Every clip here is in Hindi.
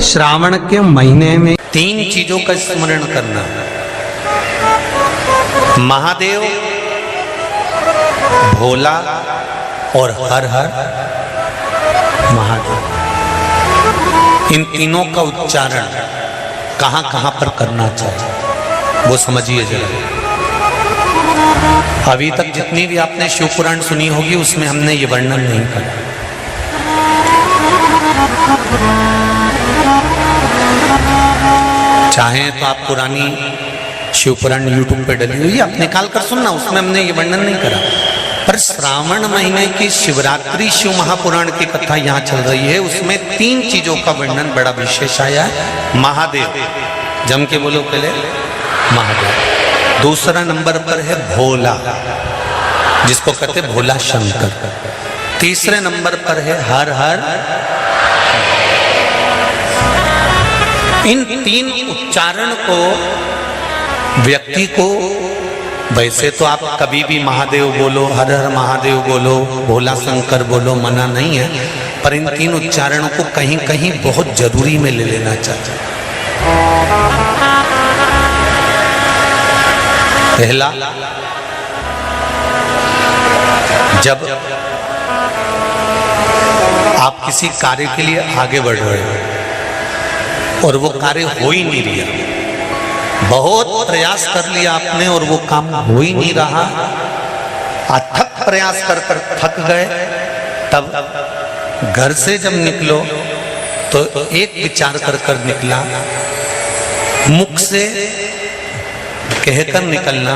श्रावण के महीने में 3 चीजों का स्मरण करना। महादेव, भोला और हर हर महादेव। इन तीनों का उच्चारण कहां कहां पर करना चाहिए वो समझिए जरा। अभी तक जितनी भी आपने शिव पुराण सुनी होगी उसमें हमने ये वर्णन नहीं करा। चाहे तो आप पुरानी शिव पुराण यूट्यूब पे डली हुई आप निकाल कर सुनना, उसमें हमने ये वर्णन नहीं करा। पर श्रावण महीने की शिवरात्रि शिव महापुराण की कथा यहाँ चल रही है, उसमें 3 चीजों का वर्णन बड़ा विशेष आया है। महादेव, जम के बोलो पहले महादेव। दूसरा नंबर पर है भोला, जिसको कहते भोला शंकर। तीसरे नंबर पर है हर हर। इन 3 उच्चारण को व्यक्ति को, वैसे तो आप कभी भी महादेव बोलो, हर हर महादेव बोलो, भोला शंकर बोलो, मना नहीं है, पर इन 3 उच्चारणों को कहीं कहीं बहुत जरूरी में ले लेना चाहिए। पहला, जब आप किसी कार्य के लिए आगे बढ़ रहे हो और वो कार्य हो ही नहीं रहा, बहुत प्रयास कर लिया आपने और वो काम हो ही नहीं रहा, अथक प्रयास कर कर थक गए, तब घर से जब निकलो तो एक विचार कर कर निकला, मुख से कहकर निकलना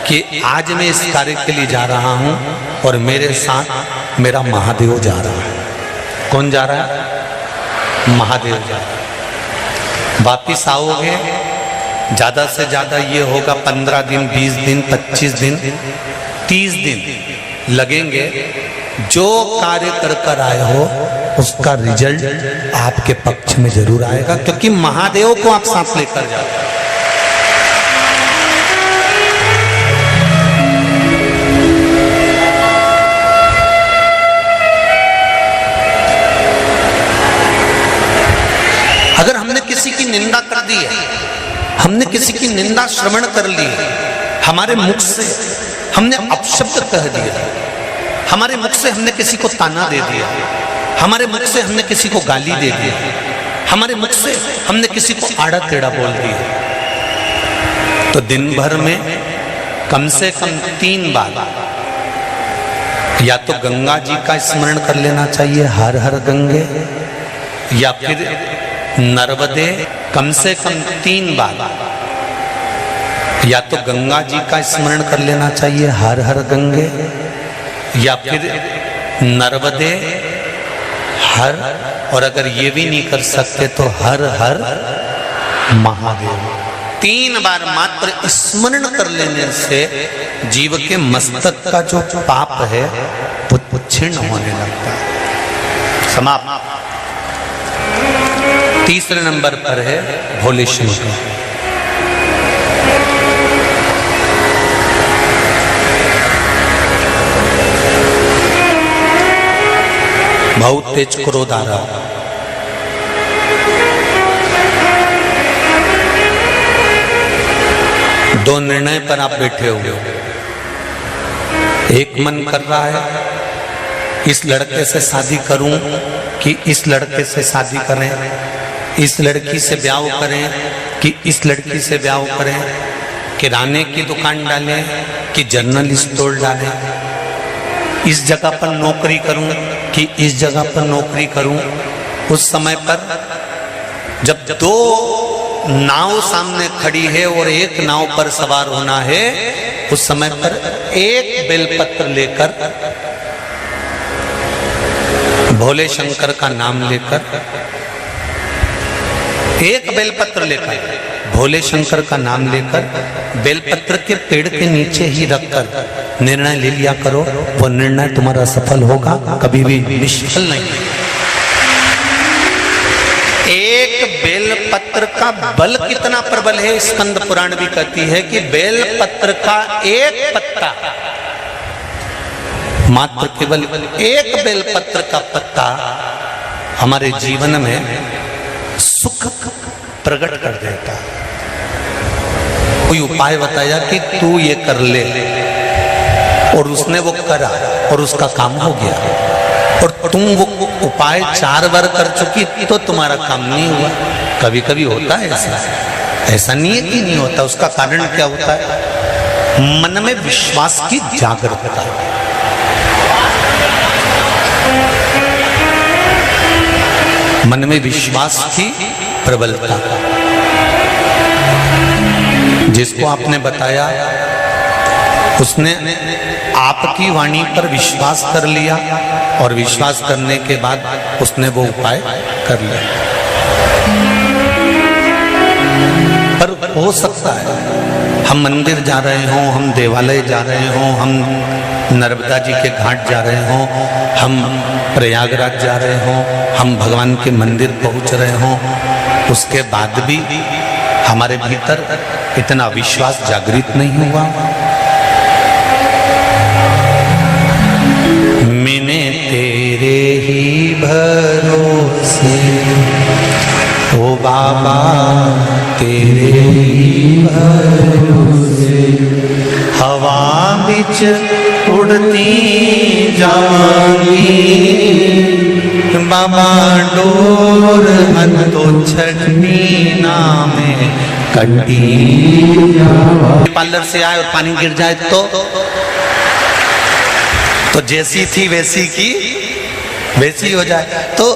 कि आज मैं इस कार्य के लिए जा रहा हूं और मेरे साथ मेरा महादेव जा रहा है। कौन जा रहा है? महादेव जा रहा है। वापिस आओगे, ज्यादा से ज्यादा ये होगा 15 दिन, 20 दिन, 25 दिन, 30 दिन लगेंगे। जो कार्य कर कर आए हो उसका रिजल्ट आपके पक्ष में जरूर आएगा, क्योंकि महादेव को आप साथ लेकर जाते हैं। अगर हमने किसी की निंदा कर दी है, हमने किसी की निंदा श्रवण कर ली, हमारे मुख से हमने अपशब्द कह दिया, हमारे मुख से हमने किसी को ताना दे दिया, हमारे मुख से हमने किसी को गाली दे दी, हमारे मुख से हमने किसी को आड़ा टेढ़ा बोल दिया, तो दिन भर में कम से कम 3 बार या तो गंगा जी का स्मरण कर लेना चाहिए, हर हर गंगे, या फिर नर्मदे, कम से कम 3 बार या तो गंगा जी का स्मरण कर लेना चाहिए, हर हर गंगे, या फिर नर्मदे हर, और अगर ये भी नहीं कर सकते तो हर हर महादेव। 3 बार मात्र स्मरण कर लेने से जीव के मस्तक का जो पाप है वो क्षीण होने लगता है। समाप्त। तीसरे नंबर पर है भोले शंकर। बहुत तेज क्रोध आ रहा, दो निर्णय पर आप बैठे हुए हो। एक मन कर रहा है इस लड़के से शादी करूं कि इस लड़के से शादी करें, इस लड़की से ब्याह करें कि इस लड़की से ब्याह करें, किराने की दुकान डालें कि जनरल स्टोर डालें, इस जगह पर नौकरी करूं कि इस जगह पर नौकरी करूं। उस समय पर जब 2 नाव सामने खड़ी है और एक नाव पर सवार होना है, उस समय पर एक बेलपत्र लेकर, भोले शंकर का नाम लेकर, एक बेलपत्र लेकर, भोले शंकर का नाम लेकर, बेलपत्र के पेड़ के नीचे ही रखकर निर्णय ले लिया करो, वो निर्णय तुम्हारा सफल होगा, कभी भी निष्फल नहीं। एक बेलपत्र का बल कितना प्रबल है, स्कंद पुराण भी कहती है कि बेलपत्र का एक पत्ता, मात्र केवल एक बेलपत्र का पत्ता हमारे जीवन में सुख प्रकट कर देता। कोई उपाय बताया कि तू ये कर ले, और उसने वो करा और उसका काम हो गया, और तुम वो उपाय 4 बार कर चुकी तो तुम्हारा काम नहीं हुआ। कभी कभी होता है ऐसा, ऐसा नहीं है कि नहीं होता। उसका कारण क्या होता है? मन में विश्वास की जागरूकता, मन में विश्वास की प्रबलता। जिसको आपने बताया उसने आपकी वाणी पर विश्वास कर लिया, और विश्वास करने के बाद उसने वो उपाय कर लिया। पर हो सकता है हम मंदिर जा रहे हों, हम देवालय जा रहे हों, हम नर्मदा जी के घाट जा रहे हों, हम प्रयागराज जा रहे हों, हम भगवान के मंदिर पहुंच रहे हों, उसके बाद भी हमारे भीतर इतना विश्वास जागृत नहीं हुआ। मैंने तेरे ही भरोसे, ओ बाबा तेरे ही भरोसे, हवा बिच उड़ती जावांगी, बाबा डोर तो छड़नी ना में कटी। पार्लर से आए और पानी गिर जाए तो जैसी थी वैसी की वैसी हो जाए। तो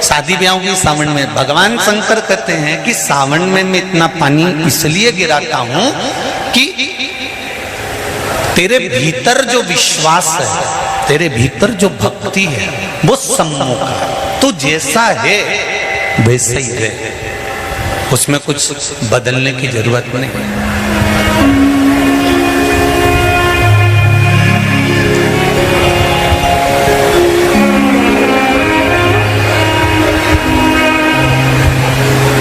शादी ब्याह की सावन में भगवान शंकर कहते हैं कि सावन में मैं इतना पानी इसलिए गिराता हूं कि तेरे भीतर जो विश्वास है, तेरे भीतर जो भक्ति है, वो सम्मुख है। तू जैसा है वैसा ही रहे, उसमें कुछ बदलने की जरूरत नहीं।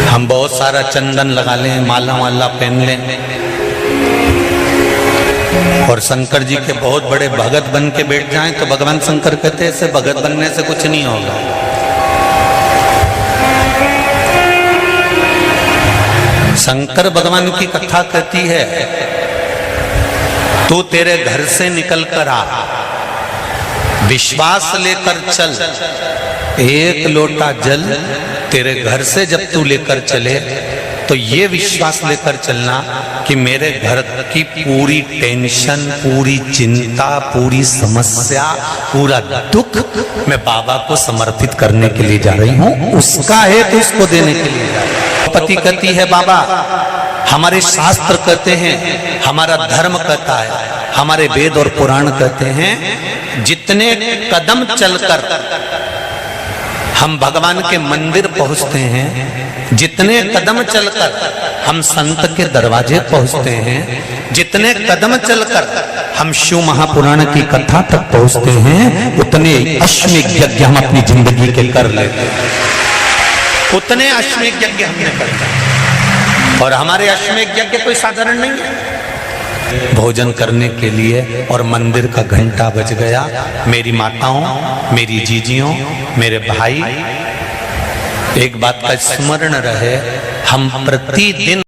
हम बहुत सारा चंदन लगा लें, माला वाला पहन लें, और शंकर जी के बहुत बड़े भगत बन के बैठ जाएं, तो भगवान शंकर कहते हैं ऐसे भगत बनने से कुछ नहीं होगा। शंकर भगवान की कथा कहती है, तू तेरे घर से निकल कर आ, विश्वास लेकर चल, एक लोटा जल तेरे घर से जब तू लेकर चले तो ये विश्वास लेकर चलना कि मेरे घर की पूरी टेंशन, पूरी चिंता, पूरी समस्या, पूरा दुख मैं बाबा को समर्पित करने के लिए जा रही हूँ, उसका है तो उसको देने के लिए जा रही हूँ। पति कहती है बाबा हमारे शास्त्र कहते हैं, हमारा धर्म कहता है, हमारे वेद और पुराण कहते हैं, जितने कदम चलकर हम भगवान के मंदिर पहुंचते हैं, जितने कदम चलकर हम संत के दरवाजे पहुंचते हैं, जितने कदम चलकर हम शिव महापुराण की कथा तक पहुंचते हैं, उतने अश्वमेध यज्ञ हम अपनी जिंदगी के कर लेते हैं, उतने अश्वमेध यज्ञ हमने करते हैं। और हमारे अश्वमेध यज्ञ कोई साधारण नहीं है। भोजन करने के लिए और मंदिर का घंटा बज गया। मेरी माताओं, मेरी जीजियों, मेरे भाई, एक बात का स्मरण रहे, हम प्रतिदिन